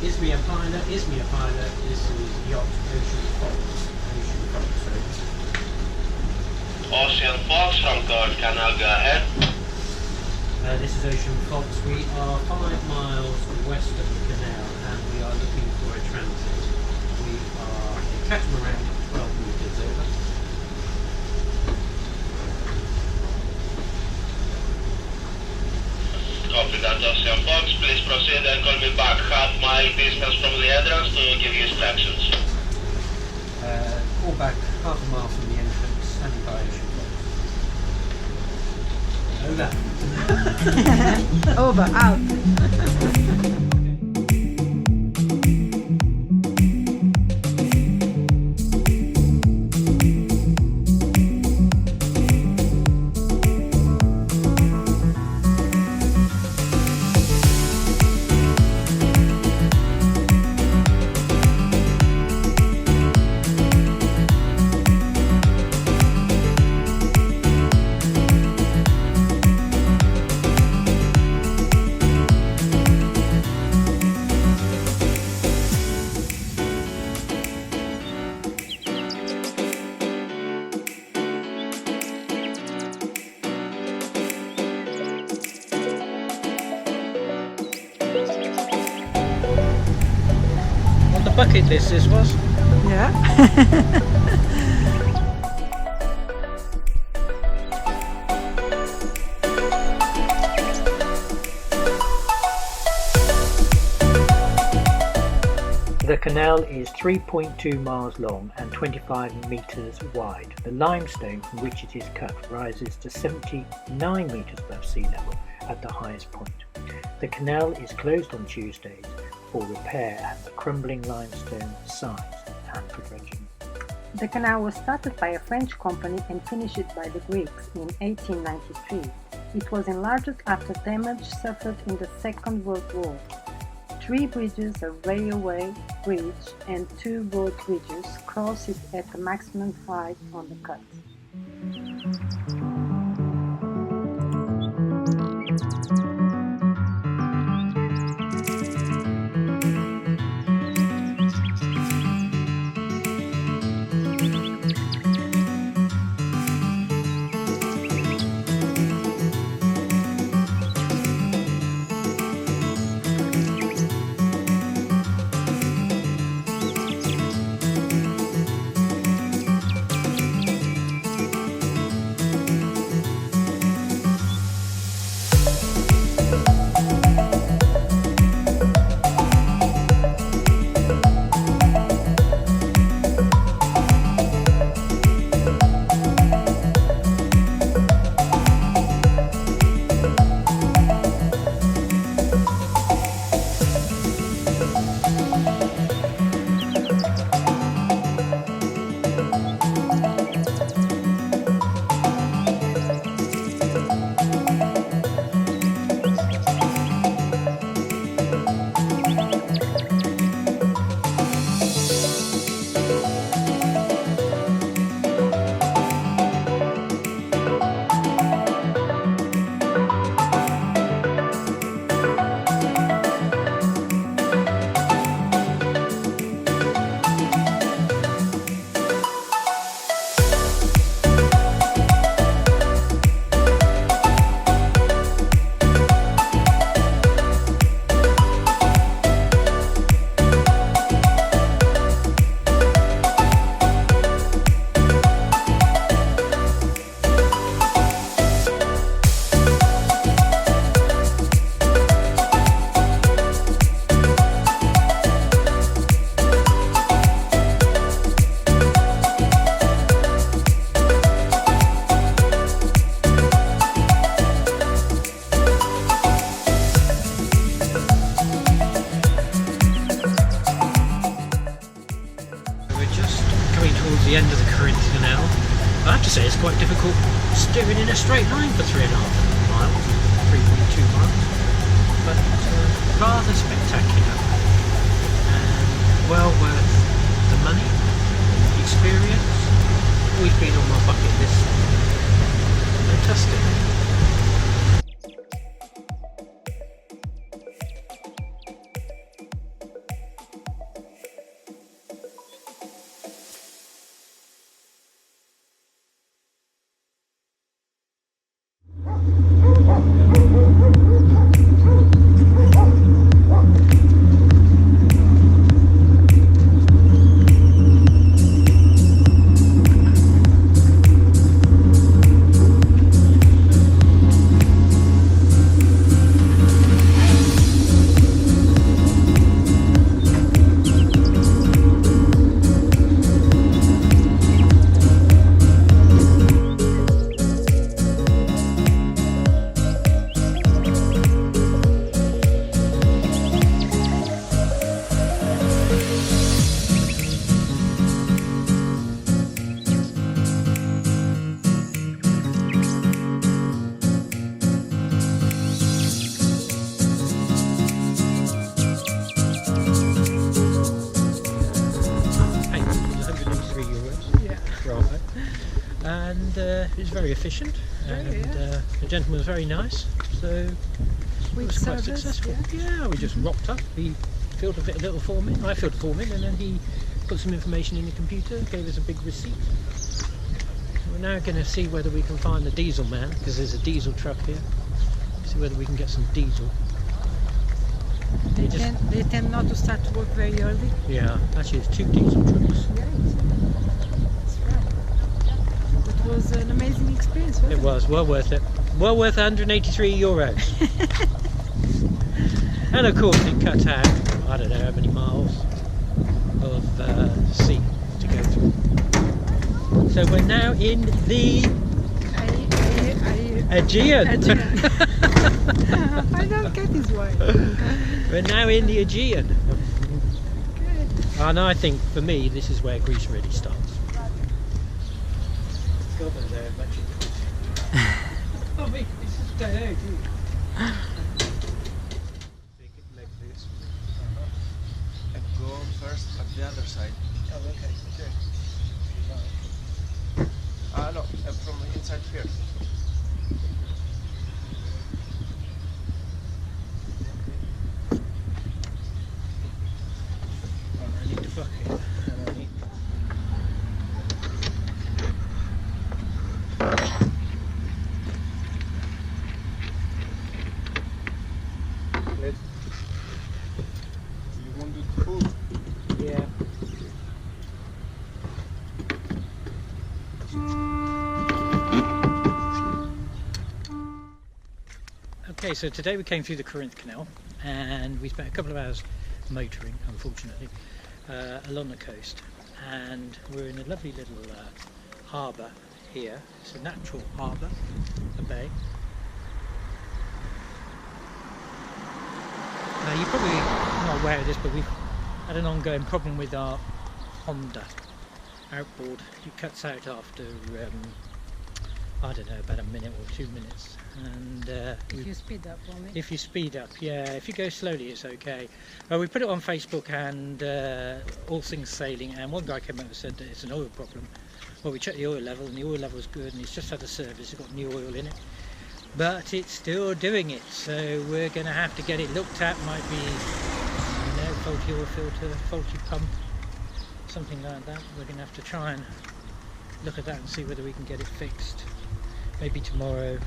Izmir pilot, this is yacht Ocean Fox. Ocean Fox from Corinth Canal, go ahead. This is Ocean Fox. We are 5 miles west of the canal and we are looking for a transit. We are a catamaran 12 metres over. Copy that, Ocean Fox. Please proceed and call me back half-mile distance from the entrance to give you instructions. Call back half a mile from the entrance, standing by Ocean Fox. Over. Over, out. Bucket list this was. Yeah. The canal is 3.2 miles long and 25 metres wide. The limestone from which it is cut rises to 79 metres above sea level at the highest point. The canal is closed on Tuesdays for repair at the crumbling limestone sides and for dredging. The canal was started by a French company and finished by the Greeks in 1893. It was enlarged after damage suffered in the Second World War. 3 bridges, a railway bridge and 2 road bridges cross it at the maximum height on the cut. The end of the Corinth Canal. I have to say it's quite difficult steering in a straight line for 3.5 miles, 3.2 miles, but rather spectacular and well worth the money, the experience. Always been on my bucket list. Fantastic. it's very efficient, and the gentleman was very nice, so it was quite successful. Yeah, we just rocked up. He filled a little form in. I filled a form in, and then he put some information in the computer, gave us a big receipt. We're now going to see whether we can find the diesel man, because there's a diesel truck here. See whether we can get some diesel. They tend not to start to work very early. Yeah, actually there's 2 diesel trucks. Right. That's right. It was an amazing experience, wasn't it? It was, well worth it. Well worth 183 euros. And of course it cut out, I don't know how many miles of sea to go through. So we're now in the Aegean. I don't get this one. We're now in the Aegean. Good. And I think for me this is where Greece really starts. God knows how much it is. I mean, it's just dead out, isn't it? Like this. And go first at the other side. Oh, okay. No, from inside here. I need the bucket. And I need... You want to pull? Yeah. Okay, so today we came through the Corinth Canal and we spent a couple of hours motoring, unfortunately, along the coast, and we're in a lovely little harbour here. It's a natural harbour, a bay. You're probably not aware of this, but we've had an ongoing problem with our Honda outboard. It cuts out after I don't know, about a minute or 2 minutes, and If you speed up on it. if you speed up, yeah. If you go slowly, it's okay. We put it on Facebook and All Things Sailing, and one guy came up and said that it's an oil problem. Well, we checked the oil level, and the oil level is good, and it's just had a service. It's got new oil in it, but it's still doing it. So we're going to have to get it looked at. Might be, you know, faulty oil filter, faulty pump, something like that. We're going to have to try and look at that and see whether we can get it fixed. Maybe tomorrow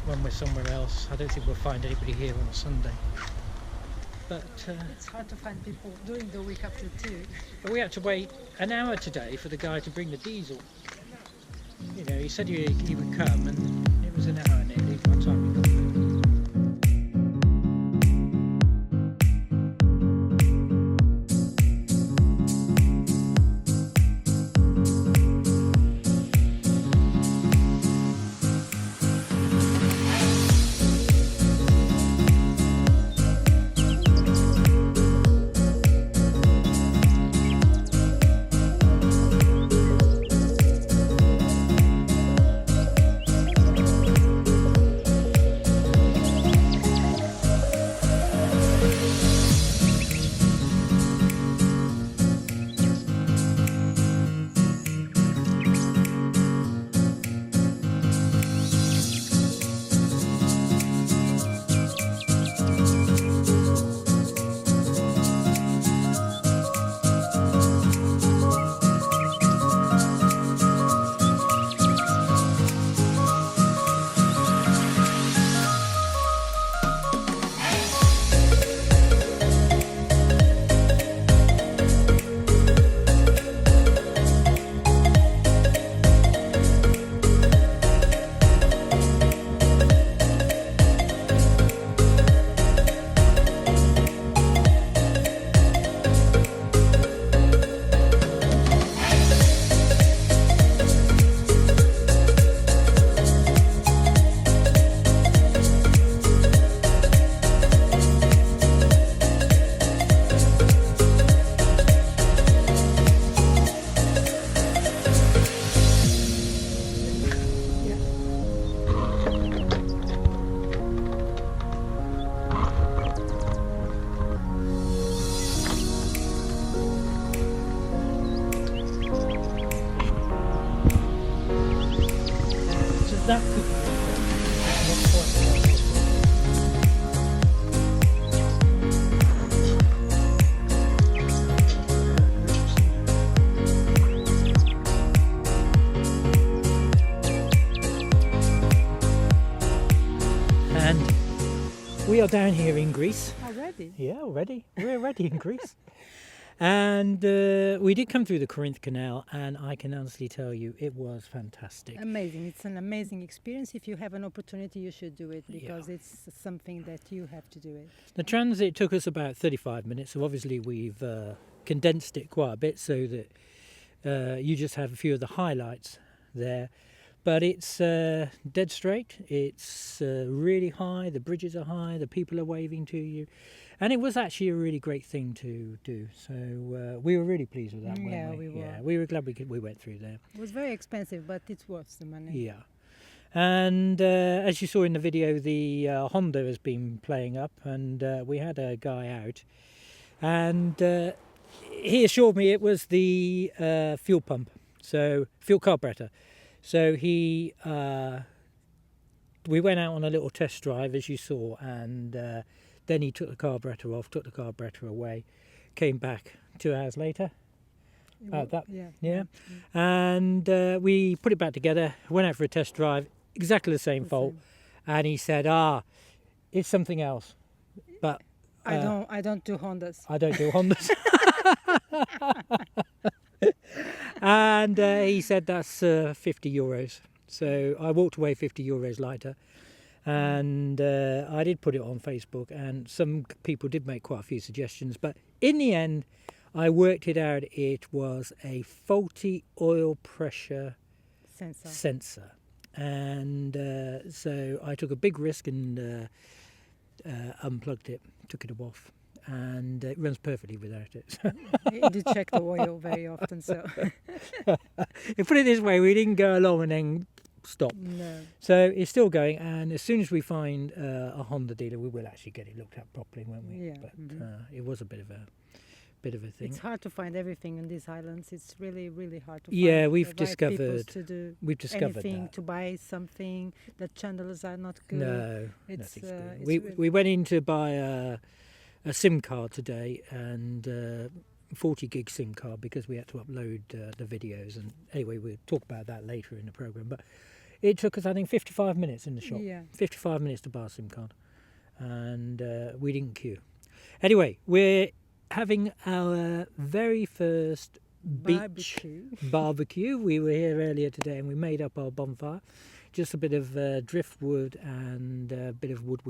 when we're somewhere else. I don't think we'll find anybody here on a Sunday. But It's hard to find people during the week after 2. we had to wait an hour today for the guy to bring the diesel. You know, he said he would come, and it was an hour nearly by the time we got there. And we are down here in Greece. Already? Yeah, already. We're already in Greece. And we did come through the Corinth Canal, and I can honestly tell you it was fantastic. Amazing. It's an amazing experience. If you have an opportunity, you should do it because it's something that you have to do it. The transit took us about 35 minutes, so obviously we've condensed it quite a bit so that you just have a few of the highlights there. But it's dead straight, it's really high, the bridges are high, the people are waving to you. And it was actually a really great thing to do. So we were really pleased with that, weren't we? We were. Yeah, we were glad we went through there. It was very expensive, but it's worth the money. Yeah. And as you saw in the video, the Honda has been playing up, and we had a guy out. And he assured me it was the fuel pump, so fuel carburetor. So we went out on a little test drive, as you saw, and then he took the carburetor off, took the carburetor away, came back 2 hours later. Yeah. And we put it back together, went out for a test drive, exactly the same fault, and he said, it's something else. But I don't do Hondas. I don't do Hondas. And he said that's €50. So I walked away €50 lighter. And I did put it on Facebook, and some people did make quite a few suggestions. But in the end, I worked it out. It was a faulty oil pressure sensor. And so I took a big risk and unplugged it, took it off. And it runs perfectly without it. You do check the oil very often, so. If put it this way, we didn't go along and then stop. No. So it's still going, and as soon as we find a Honda dealer, we will actually get it looked at properly, won't we? Yeah. But it was a bit of a thing. It's hard to find everything on these islands. It's really, really hard to find. Yeah, we've discovered anything, that. to buy something. The channels are not good. No, it's nothing's good. it's We went in to buy a SIM card today, and 40 gig SIM card, because we had to upload the videos. And anyway, we'll talk about that later in the program. But it took us, I think, 55 minutes in the shop. Yeah. 55 minutes to buy a SIM card, and we didn't queue. Anyway, we're having our very first beach barbecue. We were here earlier today, and we made up our bonfire. Just a bit of driftwood and a bit of wood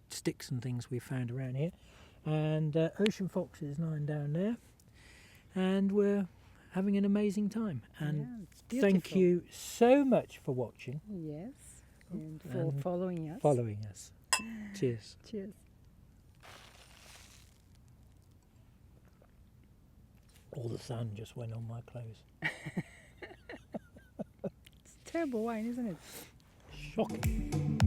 sticks and things we found around here. And Ocean Fox is lying down there, and we're having an amazing time. And thank you so much for watching. Yes, and for following us. Cheers. Cheers. All the sun just went on my clothes. It's terrible wine, isn't it? Shocking.